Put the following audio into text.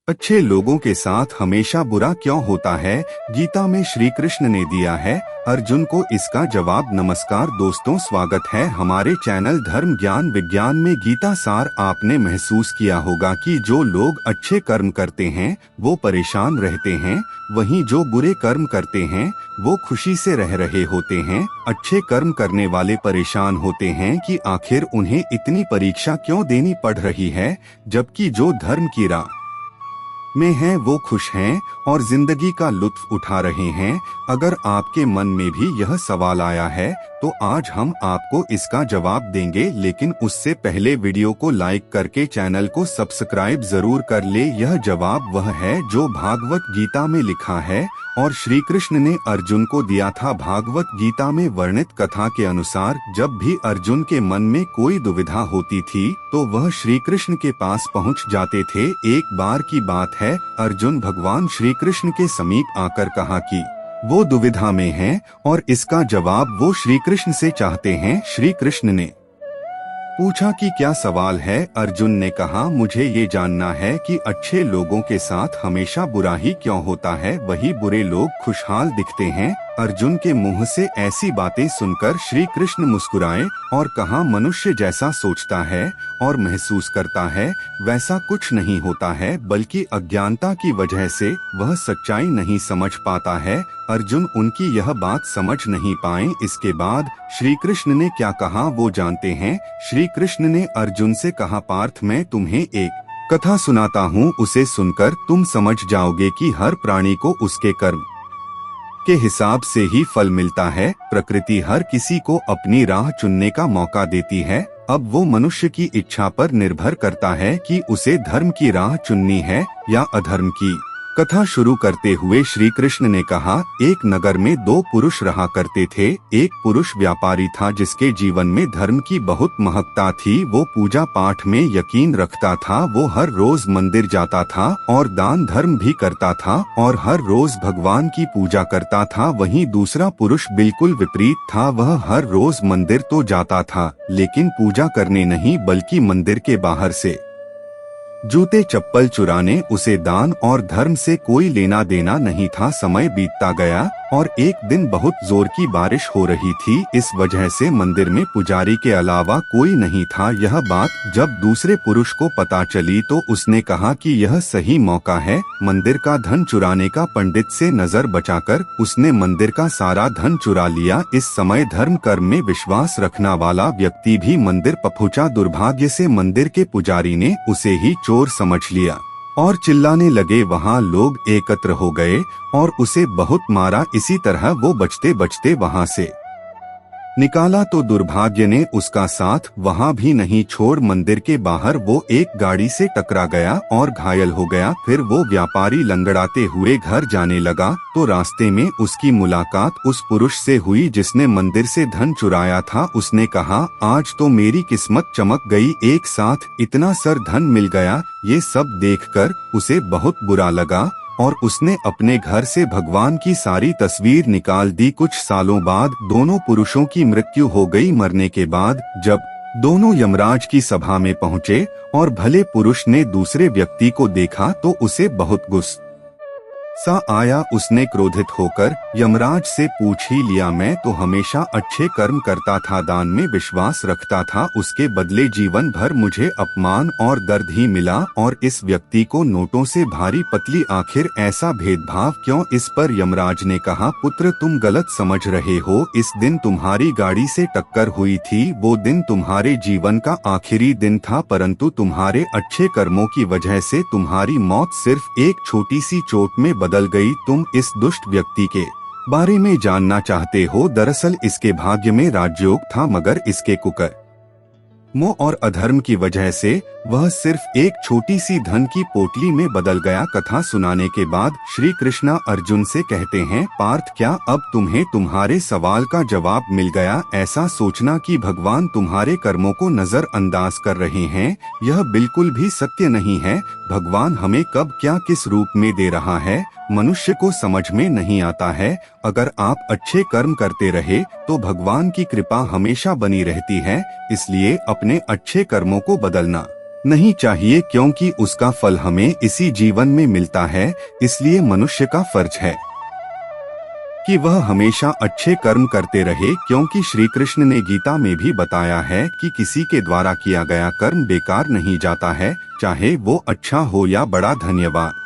अच्छे लोगों के साथ हमेशा बुरा क्यों होता है? गीता में श्री कृष्ण ने दिया है अर्जुन को इसका जवाब। नमस्कार दोस्तों, स्वागत है हमारे चैनल धर्म ज्ञान विज्ञान में। गीता सार आपने महसूस किया होगा कि जो लोग अच्छे कर्म करते हैं वो परेशान रहते हैं, वहीं जो बुरे कर्म करते हैं वो खुशी से रह रहे होते हैं। अच्छे कर्म करने वाले परेशान होते हैं कि आखिर उन्हें इतनी परीक्षा क्यों देनी पड़ रही है, जबकि जो धर्म की राह में हैं वो खुश हैं और जिंदगी का लुत्फ उठा रहे हैं। अगर आपके मन में भी यह सवाल आया है तो आज हम आपको इसका जवाब देंगे, लेकिन उससे पहले वीडियो को लाइक करके चैनल को सब्सक्राइब जरूर कर ले। यह जवाब वह है जो भागवत गीता में लिखा है और श्री कृष्ण ने अर्जुन को दिया था। भागवत गीता में वर्णित कथा के अनुसार जब भी अर्जुन के मन में कोई दुविधा होती थी तो वह श्री कृष्ण के पास पहुंच जाते थे। एक बार की बात है, अर्जुन भगवान श्री कृष्ण के समीप आकर कहा कि वो दुविधा में हैं और इसका जवाब वो श्री कृष्ण से चाहते हैं। श्री कृष्ण ने पूछा कि क्या सवाल है? अर्जुन ने कहा, मुझे ये जानना है कि अच्छे लोगों के साथ हमेशा बुरा ही क्यों होता है, वही बुरे लोग खुशहाल दिखते हैं। अर्जुन के मुंह से ऐसी बातें सुनकर श्री कृष्ण मुस्कुराए और कहा, मनुष्य जैसा सोचता है और महसूस करता है वैसा कुछ नहीं होता है, बल्कि अज्ञानता की वजह से वह सच्चाई नहीं समझ पाता है। अर्जुन उनकी यह बात समझ नहीं पाए। इसके बाद श्री कृष्ण ने क्या कहा वो जानते हैं। श्री कृष्ण ने अर्जुन से कहा, पार्थ मैं तुम्हें एक कथा सुनाता हूँ, उसे सुनकर तुम समझ जाओगे कि हर प्राणी को उसके कर्म के हिसाब से ही फल मिलता है। प्रकृति हर किसी को अपनी राह चुनने का मौका देती है। अब वो मनुष्य की इच्छा पर निर्भर करता है कि उसे धर्म की राह चुननी है या अधर्म की। कथा शुरू करते हुए श्री कृष्ण ने कहा, एक नगर में दो पुरुष रहा करते थे। एक पुरुष व्यापारी था जिसके जीवन में धर्म की बहुत महत्ता थी। वो पूजा पाठ में यकीन रखता था। वो हर रोज मंदिर जाता था और दान धर्म भी करता था और हर रोज भगवान की पूजा करता था। वहीं दूसरा पुरुष बिल्कुल विपरीत था। वह हर रोज मंदिर तो जाता था लेकिन पूजा करने नहीं, बल्कि मंदिर के बाहर से जूते चप्पल चुराने। उसे दान और धर्म से कोई लेना देना नहीं था। समय बीतता गया और एक दिन बहुत जोर की बारिश हो रही थी। इस वजह से मंदिर में पुजारी के अलावा कोई नहीं था। यह बात जब दूसरे पुरुष को पता चली तो उसने कहा कि यह सही मौका है मंदिर का धन चुराने का। पंडित से नजर बचाकर उसने मंदिर का सारा धन चुरा लिया। इस समय धर्म कर्म में विश्वास रखना वाला व्यक्ति भी मंदिर पहुंचा। दुर्भाग्य से मंदिर के पुजारी ने उसे ही चोर समझ लिया और चिल्लाने लगे। वहाँ लोग एकत्र हो गए और उसे बहुत मारा। इसी तरह वो बचते बचते वहाँ से निकाला तो दुर्भाग्य ने उसका साथ वहाँ भी नहीं छोड़ मंदिर के बाहर वो एक गाड़ी से टकरा गया और घायल हो गया। फिर वो व्यापारी लंगड़ाते हुए घर जाने लगा तो रास्ते में उसकी मुलाकात उस पुरुष से हुई जिसने मंदिर से धन चुराया था। उसने कहा, आज तो मेरी किस्मत चमक गई, एक साथ इतना सर धन मिल गया। ये सब देखकर उसे बहुत बुरा लगा और उसने अपने घर से भगवान की सारी तस्वीर निकाल दी। कुछ सालों बाद दोनों पुरुषों की मृत्यु हो गई। मरने के बाद जब दोनों यमराज की सभा में पहुंचे और भले पुरुष ने दूसरे व्यक्ति को देखा तो उसे बहुत गुस्सा आया। उसने क्रोधित होकर यमराज से पूछ ही लिया, मैं तो हमेशा अच्छे कर्म करता था, दान में विश्वास रखता था, उसके बदले जीवन भर मुझे अपमान और दर्द ही मिला। और इस व्यक्ति को नोटों से भारी पतली, आखिर ऐसा भेदभाव क्यों? इस पर यमराज ने कहा, पुत्र तुम गलत समझ रहे हो। इस दिन तुम्हारी गाड़ी से टक्कर हुई थी, वो दिन तुम्हारे जीवन का आखिरी दिन था, परंतु तुम्हारे अच्छे कर्मों की वजह से तुम्हारी मौत सिर्फ एक छोटी सी चोट में बदल गई। तुम इस दुष्ट व्यक्ति के बारे में जानना चाहते हो? दरअसल इसके भाग्य में राजयोग था, मगर इसके कुकर्म मोह और अधर्म की वजह से वह सिर्फ एक छोटी सी धन की पोटली में बदल गया। कथा सुनाने के बाद श्री कृष्णा अर्जुन से कहते हैं, पार्थ क्या अब तुम्हें तुम्हारे सवाल का जवाब मिल गया? ऐसा सोचना कि भगवान तुम्हारे कर्मों को नजरअंदाज कर रहे हैं, यह बिल्कुल भी सत्य नहीं है। भगवान हमें कब क्या किस रूप में दे रहा है मनुष्य को समझ में नहीं आता है। अगर आप अच्छे कर्म करते रहे तो भगवान की कृपा हमेशा बनी रहती है। इसलिए अपने अच्छे कर्मों को बदलना नहीं चाहिए, क्योंकि उसका फल हमें इसी जीवन में मिलता है। इसलिए मनुष्य का फर्ज है कि वह हमेशा अच्छे कर्म करते रहे, क्योंकि श्री कृष्ण ने गीता में भी बताया है कि किसी के द्वारा किया गया कर्म बेकार नहीं जाता है, चाहे वो अच्छा हो या बड़ा। धन्यवाद।